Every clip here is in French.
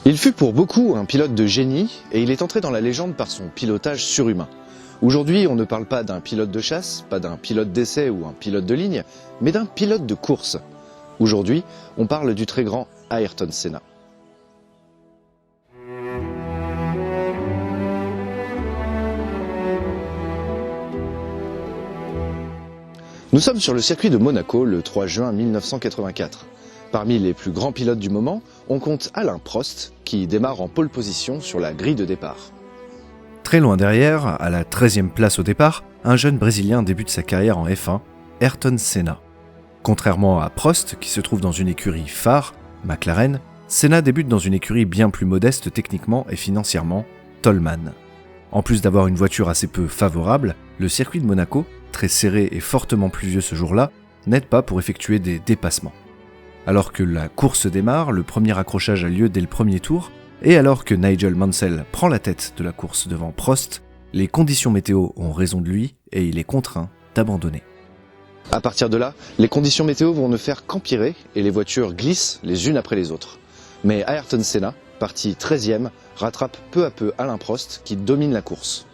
Il fut pour beaucoup un pilote de génie et il est entré dans la légende par son pilotage surhumain. Aujourd'hui, on ne parle pas d'un pilote de chasse, pas d'un pilote d'essai ou un pilote de ligne, mais d'un pilote de course. Aujourd'hui, on parle du très grand Ayrton Senna. Nous sommes sur le circuit de Monaco le 3 juin 1984. Parmi les plus grands pilotes du moment, on compte Alain Prost qui démarre en pole position sur la grille de départ. Très loin derrière, à la 13e place au départ, un jeune Brésilien débute sa carrière en F1, Ayrton Senna. Contrairement à Prost, qui se trouve dans une écurie phare, McLaren, Senna débute dans une écurie bien plus modeste techniquement et financièrement, Toleman. En plus d'avoir une voiture assez peu favorable, le circuit de Monaco, très serré et fortement pluvieux ce jour-là, n'aide pas pour effectuer des dépassements. Alors que la course démarre, le premier accrochage a lieu dès le premier tour, et alors que Nigel Mansell prend la tête de la course devant Prost, les conditions météo ont raison de lui et il est contraint d'abandonner. À partir de là, les conditions météo vont ne faire qu'empirer et les voitures glissent les unes après les autres. Mais Ayrton Senna, parti 13e, rattrape peu à peu Alain Prost qui domine la course.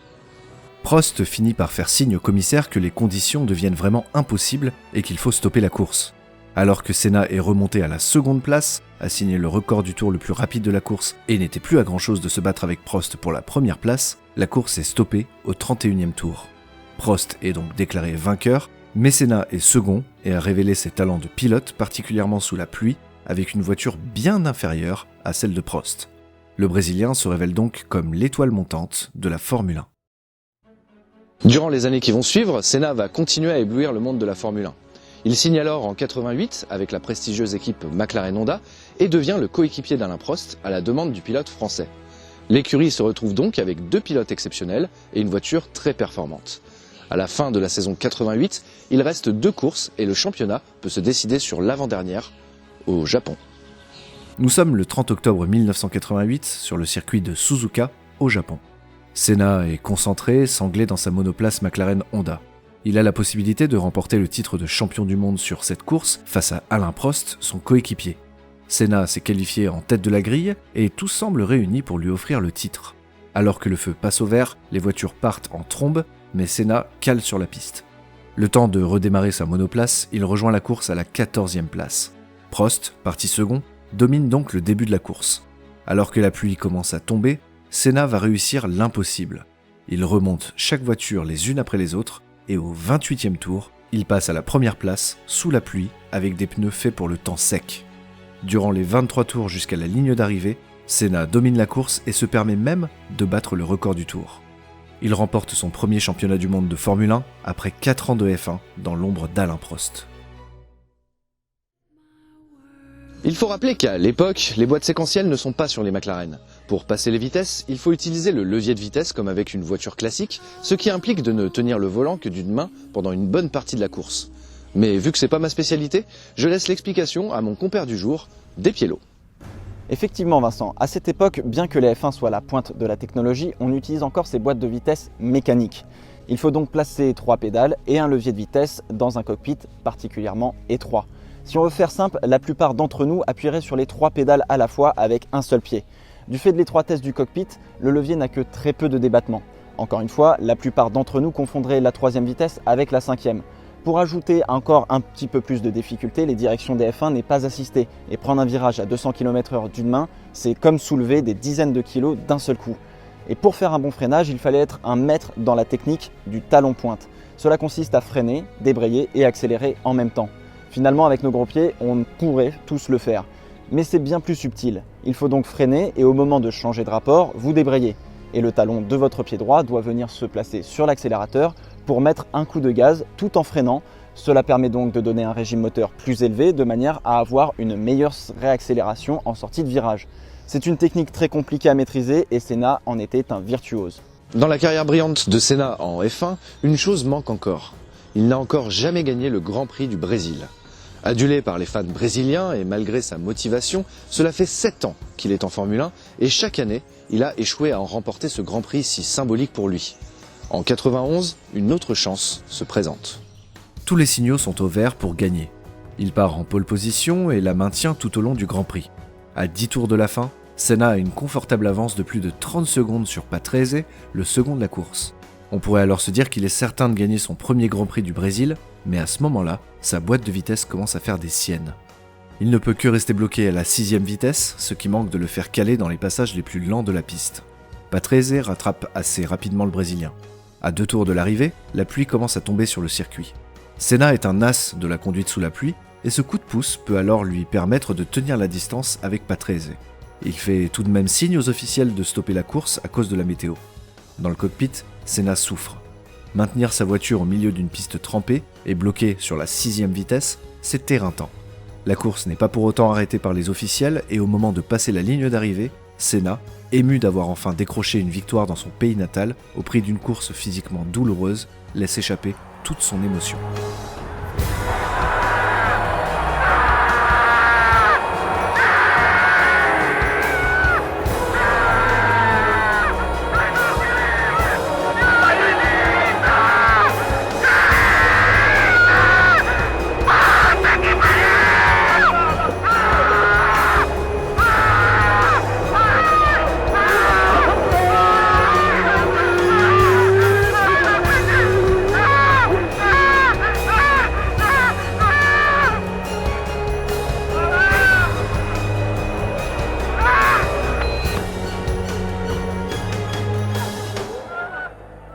Prost finit par faire signe au commissaire que les conditions deviennent vraiment impossibles et qu'il faut stopper la course. Alors que Senna est remonté à la seconde place, a signé le record du tour le plus rapide de la course et n'était plus à grand chose de se battre avec Prost pour la première place, la course est stoppée au 31e tour. Prost est donc déclaré vainqueur, mais Senna est second et a révélé ses talents de pilote, particulièrement sous la pluie, avec une voiture bien inférieure à celle de Prost. Le Brésilien se révèle donc comme l'étoile montante de la Formule 1. Durant les années qui vont suivre, Senna va continuer à éblouir le monde de la Formule 1. Il signe alors en 88 avec la prestigieuse équipe McLaren Honda et devient le coéquipier d'Alain Prost à la demande du pilote français. L'écurie se retrouve donc avec deux pilotes exceptionnels et une voiture très performante. À la fin de la saison 88, il reste deux courses et le championnat peut se décider sur l'avant-dernière, au Japon. Nous sommes le 30 octobre 1988 sur le circuit de Suzuka, au Japon. Senna est concentré, sanglé dans sa monoplace McLaren Honda. Il a la possibilité de remporter le titre de champion du monde sur cette course face à Alain Prost, son coéquipier. Senna s'est qualifié en tête de la grille et tout semble réuni pour lui offrir le titre. Alors que le feu passe au vert, les voitures partent en trombe, mais Senna cale sur la piste. Le temps de redémarrer sa monoplace, il rejoint la course à la 14e place. Prost, parti second, domine donc le début de la course. Alors que la pluie commence à tomber, Senna va réussir l'impossible. Il remonte chaque voiture les unes après les autres, et au 28e tour, il passe à la première place, sous la pluie, avec des pneus faits pour le temps sec. Durant les 23 tours jusqu'à la ligne d'arrivée, Senna domine la course et se permet même de battre le record du tour. Il remporte son premier championnat du monde de Formule 1 après 4 ans de F1 dans l'ombre d'Alain Prost. Il faut rappeler qu'à l'époque, les boîtes séquentielles ne sont pas sur les McLaren. Pour passer les vitesses, il faut utiliser le levier de vitesse comme avec une voiture classique, ce qui implique de ne tenir le volant que d'une main pendant une bonne partie de la course. Mais vu que c'est pas ma spécialité, je laisse l'explication à mon compère du jour, Despiello. Effectivement Vincent, à cette époque, bien que les F1 soient à la pointe de la technologie, on utilise encore ces boîtes de vitesse mécaniques. Il faut donc placer 3 pédales et un levier de vitesse dans un cockpit particulièrement étroit. Si on veut faire simple, la plupart d'entre nous appuieraient sur les 3 pédales à la fois avec un seul pied. Du fait de l'étroitesse du cockpit, le levier n'a que très peu de débattement. Encore une fois, la plupart d'entre nous confondraient la 3e vitesse avec la 5e. Pour ajouter encore un petit peu plus de difficulté, les directions des F1 n'est pas assistée et prendre un virage à 200 km/h d'une main, c'est comme soulever des dizaines de kilos d'un seul coup. Et pour faire un bon freinage, il fallait être un maître dans la technique du talon-pointe. Cela consiste à freiner, débrayer et accélérer en même temps. Finalement, avec nos gros pieds, on pourrait tous le faire. Mais c'est bien plus subtil. Il faut donc freiner et au moment de changer de rapport, vous débrayez. Et le talon de votre pied droit doit venir se placer sur l'accélérateur pour mettre un coup de gaz tout en freinant. Cela permet donc de donner un régime moteur plus élevé de manière à avoir une meilleure réaccélération en sortie de virage. C'est une technique très compliquée à maîtriser et Senna en était un virtuose. Dans la carrière brillante de Senna en F1, une chose manque encore. Il n'a encore jamais gagné le Grand Prix du Brésil. Adulé par les fans brésiliens et malgré sa motivation, cela fait 7 ans qu'il est en Formule 1 et chaque année, il a échoué à en remporter ce Grand Prix si symbolique pour lui. En 91, une autre chance se présente. Tous les signaux sont au vert pour gagner. Il part en pole position et la maintient tout au long du Grand Prix. À 10 tours de la fin, Senna a une confortable avance de plus de 30 secondes sur Patrese, le second de la course. On pourrait alors se dire qu'il est certain de gagner son premier Grand Prix du Brésil, mais à ce moment-là, sa boîte de vitesse commence à faire des siennes. Il ne peut que rester bloqué à la 6e vitesse, ce qui manque de le faire caler dans les passages les plus lents de la piste. Patrese rattrape assez rapidement le Brésilien. À 2 tours de l'arrivée, la pluie commence à tomber sur le circuit. Senna est un as de la conduite sous la pluie, et ce coup de pouce peut alors lui permettre de tenir la distance avec Patrese. Il fait tout de même signe aux officiels de stopper la course à cause de la météo. Dans le cockpit, Senna souffre. Maintenir sa voiture au milieu d'une piste trempée et bloquée sur la 6e vitesse, c'est éreintant. La course n'est pas pour autant arrêtée par les officiels et au moment de passer la ligne d'arrivée, Senna, ému d'avoir enfin décroché une victoire dans son pays natal au prix d'une course physiquement douloureuse, laisse échapper toute son émotion.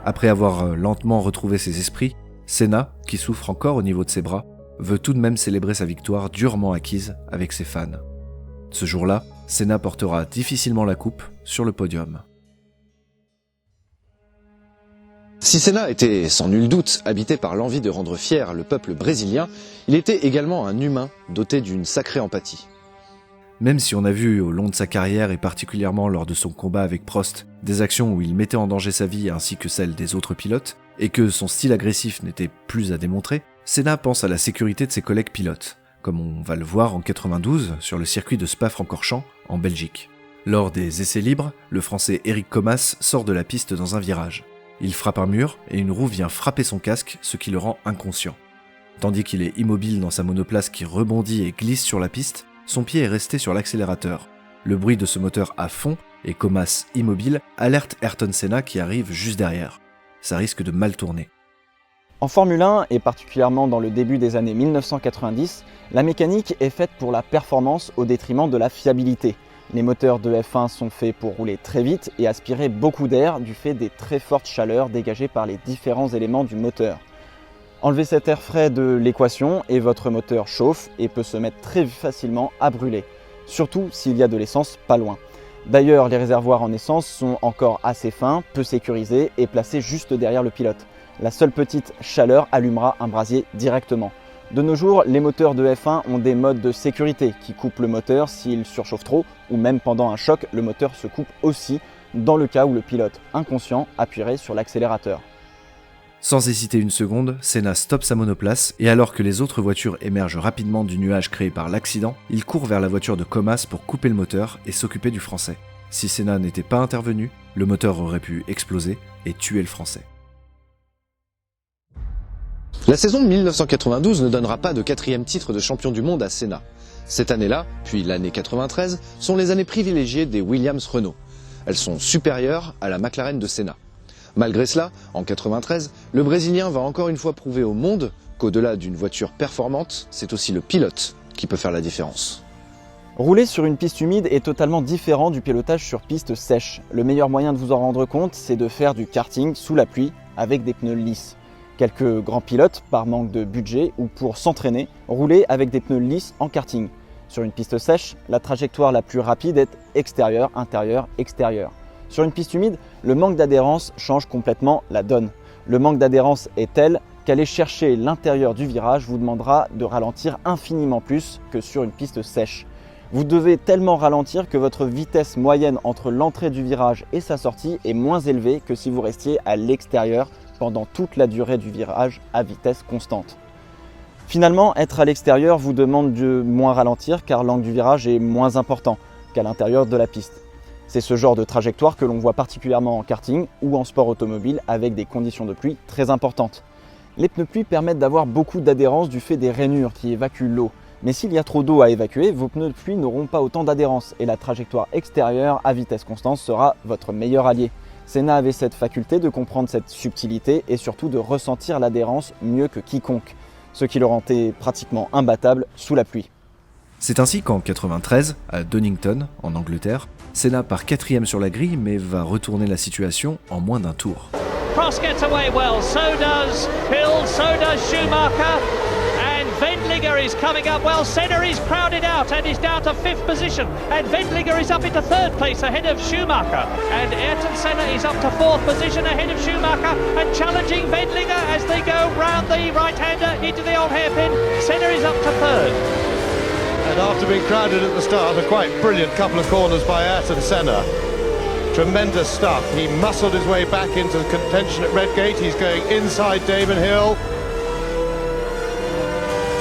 Après avoir lentement retrouvé ses esprits, Senna, qui souffre encore au niveau de ses bras, veut tout de même célébrer sa victoire durement acquise avec ses fans. Ce jour-là, Senna portera difficilement la coupe sur le podium. Si Senna était sans nul doute habité par l'envie de rendre fier le peuple brésilien, il était également un humain doté d'une sacrée empathie. Même si on a vu au long de sa carrière et particulièrement lors de son combat avec Prost, des actions où il mettait en danger sa vie ainsi que celle des autres pilotes, et que son style agressif n'était plus à démontrer, Senna pense à la sécurité de ses collègues pilotes, comme on va le voir en 92 sur le circuit de Spa-Francorchamps en Belgique. Lors des essais libres, le français Eric Comas sort de la piste dans un virage. Il frappe un mur et une roue vient frapper son casque, ce qui le rend inconscient. Tandis qu'il est immobile dans sa monoplace qui rebondit et glisse sur la piste, son pied est resté sur l'accélérateur. Le bruit de ce moteur à fond et Comas immobile alerte Ayrton Senna qui arrive juste derrière. Ça risque de mal tourner. En Formule 1, et particulièrement dans le début des années 1990, la mécanique est faite pour la performance au détriment de la fiabilité. Les moteurs de F1 sont faits pour rouler très vite et aspirer beaucoup d'air du fait des très fortes chaleurs dégagées par les différents éléments du moteur. Enlevez cet air frais de l'équation et votre moteur chauffe et peut se mettre très facilement à brûler, surtout s'il y a de l'essence pas loin. D'ailleurs, les réservoirs en essence sont encore assez fins, peu sécurisés et placés juste derrière le pilote. La seule petite chaleur allumera un brasier directement. De nos jours, les moteurs de F1 ont des modes de sécurité qui coupent le moteur s'il surchauffe trop ou même pendant un choc, le moteur se coupe aussi dans le cas où le pilote inconscient appuierait sur l'accélérateur. Sans hésiter une seconde, Senna stoppe sa monoplace et alors que les autres voitures émergent rapidement du nuage créé par l'accident, il court vers la voiture de Comas pour couper le moteur et s'occuper du Français. Si Senna n'était pas intervenu, le moteur aurait pu exploser et tuer le Français. La saison 1992 ne donnera pas de 4e titre de champion du monde à Senna. Cette année-là, puis l'année 93, sont les années privilégiées des Williams-Renault. Elles sont supérieures à la McLaren de Senna. Malgré cela, en 93, le Brésilien va encore une fois prouver au monde qu'au-delà d'une voiture performante, c'est aussi le pilote qui peut faire la différence. Rouler sur une piste humide est totalement différent du pilotage sur piste sèche. Le meilleur moyen de vous en rendre compte, c'est de faire du karting sous la pluie avec des pneus lisses. Quelques grands pilotes, par manque de budget ou pour s'entraîner, roulaient avec des pneus lisses en karting. Sur une piste sèche, la trajectoire la plus rapide est extérieur, intérieur, extérieur. Sur une piste humide, le manque d'adhérence change complètement la donne. Le manque d'adhérence est tel qu'aller chercher l'intérieur du virage vous demandera de ralentir infiniment plus que sur une piste sèche. Vous devez tellement ralentir que votre vitesse moyenne entre l'entrée du virage et sa sortie est moins élevée que si vous restiez à l'extérieur pendant toute la durée du virage à vitesse constante. Finalement, être à l'extérieur vous demande de moins ralentir car l'angle du virage est moins important qu'à l'intérieur de la piste. C'est ce genre de trajectoire que l'on voit particulièrement en karting ou en sport automobile avec des conditions de pluie très importantes. Les pneus pluie permettent d'avoir beaucoup d'adhérence du fait des rainures qui évacuent l'eau. Mais s'il y a trop d'eau à évacuer, vos pneus de pluie n'auront pas autant d'adhérence et la trajectoire extérieure à vitesse constante sera votre meilleur allié. Senna avait cette faculté de comprendre cette subtilité et surtout de ressentir l'adhérence mieux que quiconque, ce qui le rendait pratiquement imbattable sous la pluie. C'est ainsi qu'en 93, à Donington, en Angleterre, Senna part 4e sur la grille mais va retourner la situation en moins d'un tour. Prost gets away well, so does Hill, so does Schumacher, and Wendlinger is coming up well. Senna is crowded out and is down to 5th position, and Wendlinger is up into 3rd place ahead of Schumacher, and Ayrton Senna is up to 4th position ahead of Schumacher and challenging Wendlinger as they go round the right-hander into the old hairpin. Senna is up to 3rd. And after being crowded at the start, a quite brilliant couple of corners by Ayrton Senna. Tremendous stuff. He muscled his way back into the contention at Redgate. He's going inside Damon Hill.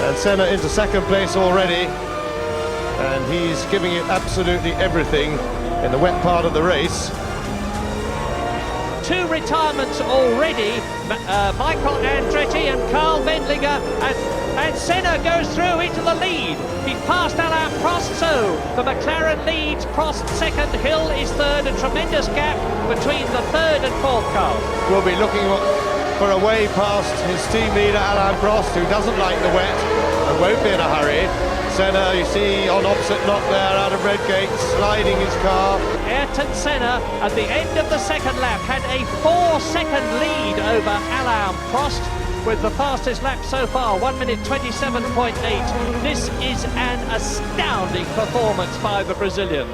And Senna into second place already. And he's giving it absolutely everything in the wet part of the race. 2 retirements already, Michael Andretti and Carl Wendlinger, and Senna goes through into the lead. He's passed Alain Prost, so the McLaren leads, Prost second, Hill is third, a tremendous gap between the third and fourth cars. Will be looking for a way past his team leader Alain Prost, who doesn't like the wet and won't be in a hurry. Senna, you see, on opposite knock there out of Redgate, sliding his car. Ayrton Senna, at the end of the second lap, had a 4-second lead over Alain Prost, with the fastest lap so far, 1 minute 27.8. This is an astounding performance by the Brazilian.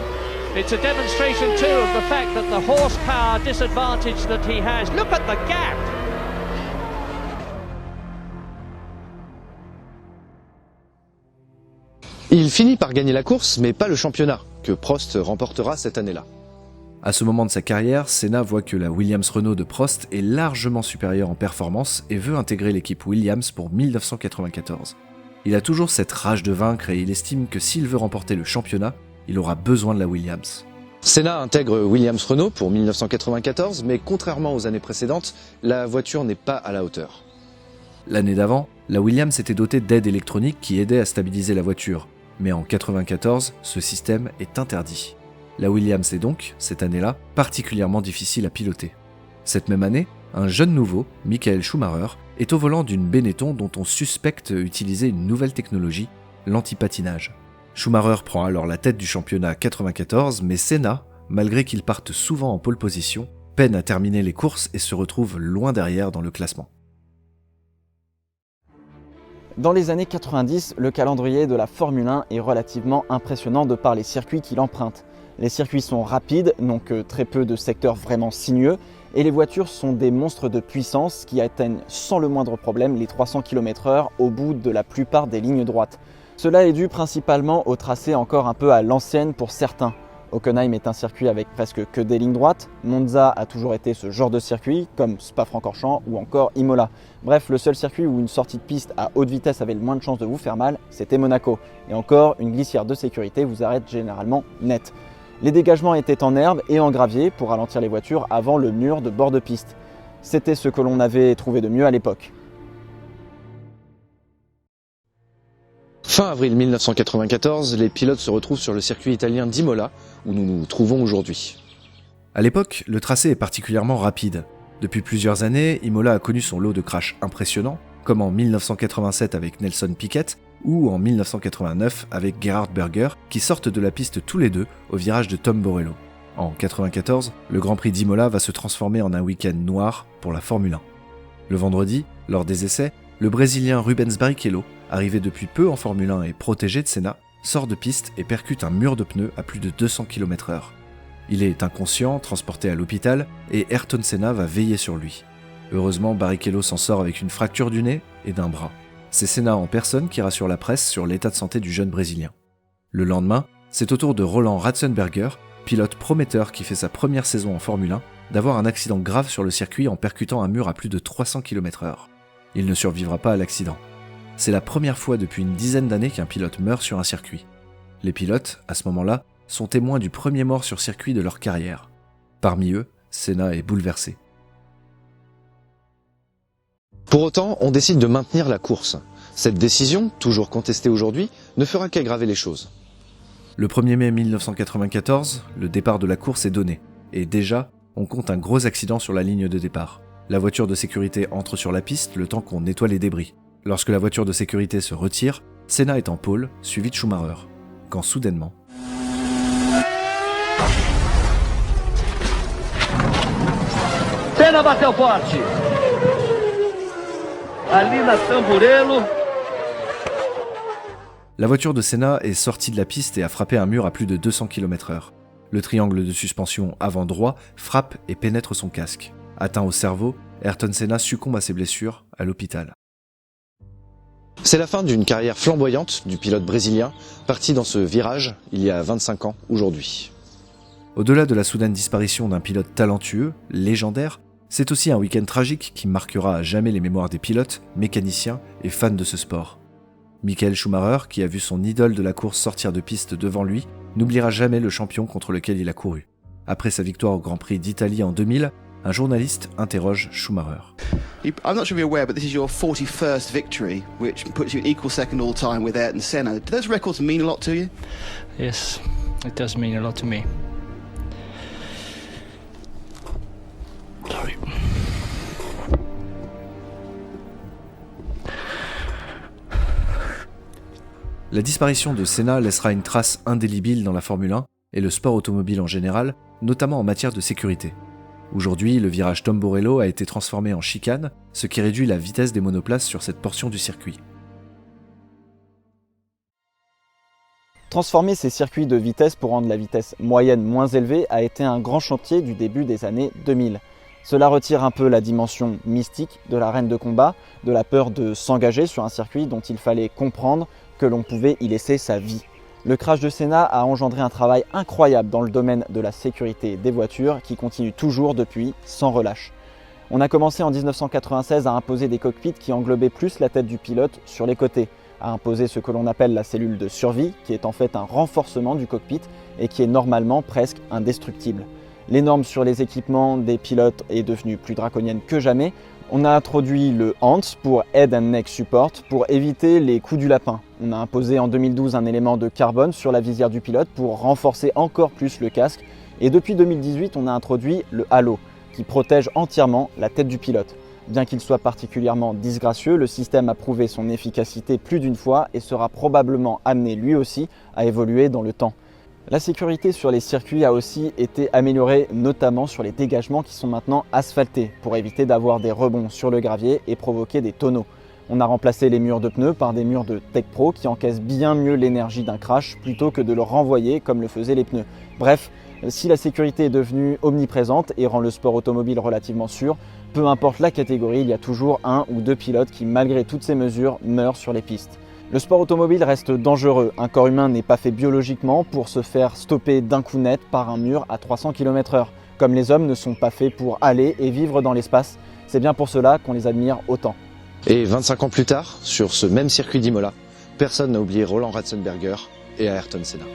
It's a demonstration too of the fact that the horsepower disadvantage that he has. Look at the gap! Il finit par gagner la course, mais pas le championnat, que Prost remportera cette année-là. À ce moment de sa carrière, Senna voit que la Williams-Renault de Prost est largement supérieure en performance et veut intégrer l'équipe Williams pour 1994. Il a toujours cette rage de vaincre et il estime que s'il veut remporter le championnat, il aura besoin de la Williams. Senna intègre Williams-Renault pour 1994, mais contrairement aux années précédentes, la voiture n'est pas à la hauteur. L'année d'avant, la Williams était dotée d'aides électroniques qui aidaient à stabiliser la voiture, mais en 1994, ce système est interdit. La Williams est donc, cette année-là, particulièrement difficile à piloter. Cette même année, un jeune nouveau, Michael Schumacher, est au volant d'une Benetton dont on suspecte utiliser une nouvelle technologie, l'antipatinage. Schumacher prend alors la tête du championnat 94, mais Senna, malgré qu'il parte souvent en pole position, peine à terminer les courses et se retrouve loin derrière dans le classement. Dans les années 90, le calendrier de la Formule 1 est relativement impressionnant de par les circuits qu'il emprunte. Les circuits sont rapides, donc très peu de secteurs vraiment sinueux, et les voitures sont des monstres de puissance qui atteignent sans le moindre problème les 300 km/h au bout de la plupart des lignes droites. Cela est dû principalement au tracé encore un peu à l'ancienne pour certains. Hockenheim est un circuit avec presque que des lignes droites, Monza a toujours été ce genre de circuit, comme Spa-Francorchamps ou encore Imola. Bref, le seul circuit où une sortie de piste à haute vitesse avait le moins de chances de vous faire mal, c'était Monaco. Et encore, une glissière de sécurité vous arrête généralement net. Les dégagements étaient en herbe et en gravier pour ralentir les voitures avant le mur de bord de piste. C'était ce que l'on avait trouvé de mieux à l'époque. Fin avril 1994, les pilotes se retrouvent sur le circuit italien d'Imola, où nous nous trouvons aujourd'hui. À l'époque, le tracé est particulièrement rapide. Depuis plusieurs années, Imola a connu son lot de crashs impressionnants, comme en 1987 avec Nelson Piquet ou en 1989 avec Gerhard Berger, qui sortent de la piste tous les deux au virage de Tom Borello. En 1994, le Grand Prix d'Imola va se transformer en un week-end noir pour la Formule 1. Le vendredi, lors des essais, le Brésilien Rubens Barrichello, arrivé depuis peu en Formule 1 et protégé de Senna, sort de piste et percute un mur de pneus à plus de 200 km/h. Il est inconscient, transporté à l'hôpital, et Ayrton Senna va veiller sur lui. Heureusement, Barrichello s'en sort avec une fracture du nez et d'un bras. C'est Senna en personne qui rassure la presse sur l'état de santé du jeune Brésilien. Le lendemain, c'est au tour de Roland Ratzenberger, pilote prometteur qui fait sa première saison en Formule 1, d'avoir un accident grave sur le circuit en percutant un mur à plus de 300 km/h. Il ne survivra pas à l'accident. C'est la première fois depuis une dizaine d'années qu'un pilote meurt sur un circuit. Les pilotes, à ce moment-là, sont témoins du premier mort sur circuit de leur carrière. Parmi eux, Senna est bouleversé. Pour autant, on décide de maintenir la course. Cette décision, toujours contestée aujourd'hui, ne fera qu'aggraver les choses. Le 1er mai 1994, le départ de la course est donné. Et déjà, on compte un gros accident sur la ligne de départ. La voiture de sécurité entre sur la piste le temps qu'on nettoie les débris. Lorsque la voiture de sécurité se retire, Senna est en pôle, suivi de Schumacher. Quand soudainement... Senna bateu forte. Ali na Tamburello. La voiture de Senna est sortie de la piste et a frappé un mur à plus de 200 km/h. Le triangle de suspension avant droit frappe et pénètre son casque. Atteint au cerveau, Ayrton Senna succombe à ses blessures à l'hôpital. C'est la fin d'une carrière flamboyante du pilote brésilien, parti dans ce virage il y a 25 ans aujourd'hui. Au-delà de la soudaine disparition d'un pilote talentueux, légendaire, c'est aussi un week-end tragique qui marquera à jamais les mémoires des pilotes, mécaniciens et fans de ce sport. Michael Schumacher, qui a vu son idole de la course sortir de piste devant lui, n'oubliera jamais le champion contre lequel il a couru. Après sa victoire au Grand Prix d'Italie en 2000, un journaliste interroge Schumacher. I'm not sure if you're aware, but this is your 41st victory, which puts you equal second all time with Ayrton Senna. Do those records mean a lot to you? Yes, it does mean a lot to me. Sorry. La disparition de Senna laissera une trace indélébile dans la Formule 1 et le sport automobile en général, notamment en matière de sécurité. Aujourd'hui, le virage Tamburello a été transformé en chicane, ce qui réduit la vitesse des monoplaces sur cette portion du circuit. Transformer ces circuits de vitesse pour rendre la vitesse moyenne moins élevée a été un grand chantier du début des années 2000. Cela retire un peu la dimension mystique de l'arène de combat, de la peur de s'engager sur un circuit dont il fallait comprendre que l'on pouvait y laisser sa vie. Le crash de Senna a engendré un travail incroyable dans le domaine de la sécurité des voitures qui continue toujours depuis, sans relâche. On a commencé en 1996 à imposer des cockpits qui englobaient plus la tête du pilote sur les côtés, à imposer ce que l'on appelle la cellule de survie, qui est en fait un renforcement du cockpit et qui est normalement presque indestructible. Les normes sur les équipements des pilotes est devenue plus draconienne que jamais. On a introduit le HANT pour Head and Neck Support pour éviter les coups du lapin. On a imposé en 2012 un élément de carbone sur la visière du pilote pour renforcer encore plus le casque. Et depuis 2018, on a introduit le halo qui protège entièrement la tête du pilote. Bien qu'il soit particulièrement disgracieux, le système a prouvé son efficacité plus d'une fois et sera probablement amené lui aussi à évoluer dans le temps. La sécurité sur les circuits a aussi été améliorée, notamment sur les dégagements qui sont maintenant asphaltés pour éviter d'avoir des rebonds sur le gravier et provoquer des tonneaux. On a remplacé les murs de pneus par des murs de Tech Pro qui encaissent bien mieux l'énergie d'un crash plutôt que de le renvoyer comme le faisaient les pneus. Bref, si la sécurité est devenue omniprésente et rend le sport automobile relativement sûr, peu importe la catégorie, il y a toujours un ou deux pilotes qui, malgré toutes ces mesures, meurent sur les pistes. Le sport automobile reste dangereux. Un corps humain n'est pas fait biologiquement pour se faire stopper d'un coup net par un mur à 300 km/h. Comme les hommes ne sont pas faits pour aller et vivre dans l'espace. C'est bien pour cela qu'on les admire autant. Et 25 ans plus tard, sur ce même circuit d'Imola, personne n'a oublié Roland Ratzenberger et Ayrton Senna.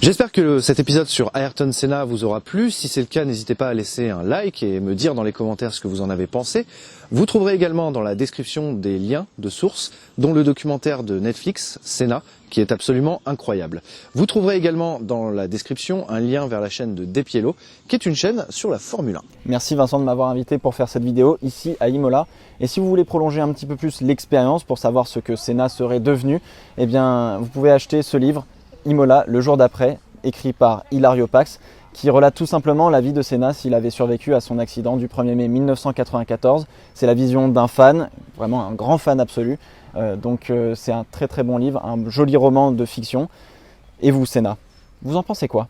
J'espère que cet épisode sur Ayrton Senna vous aura plu. Si c'est le cas, n'hésitez pas à laisser un like et me dire dans les commentaires ce que vous en avez pensé. Vous trouverez également dans la description des liens de sources, dont le documentaire de Netflix, Senna, qui est absolument incroyable. Vous trouverez également dans la description un lien vers la chaîne de Depiello, qui est une chaîne sur la Formule 1. Merci Vincent de m'avoir invité pour faire cette vidéo ici à Imola. Et si vous voulez prolonger un petit peu plus l'expérience pour savoir ce que Senna serait devenu, eh bien, vous pouvez acheter ce livre, Imola, le jour d'après, écrit par Hilario Pax, qui relate tout simplement la vie de Senna s'il avait survécu à son accident du 1er mai 1994. C'est la vision d'un fan, vraiment un grand fan absolu. Donc c'est un très très bon livre, un joli roman de fiction. Et vous, Senna, vous en pensez quoi ?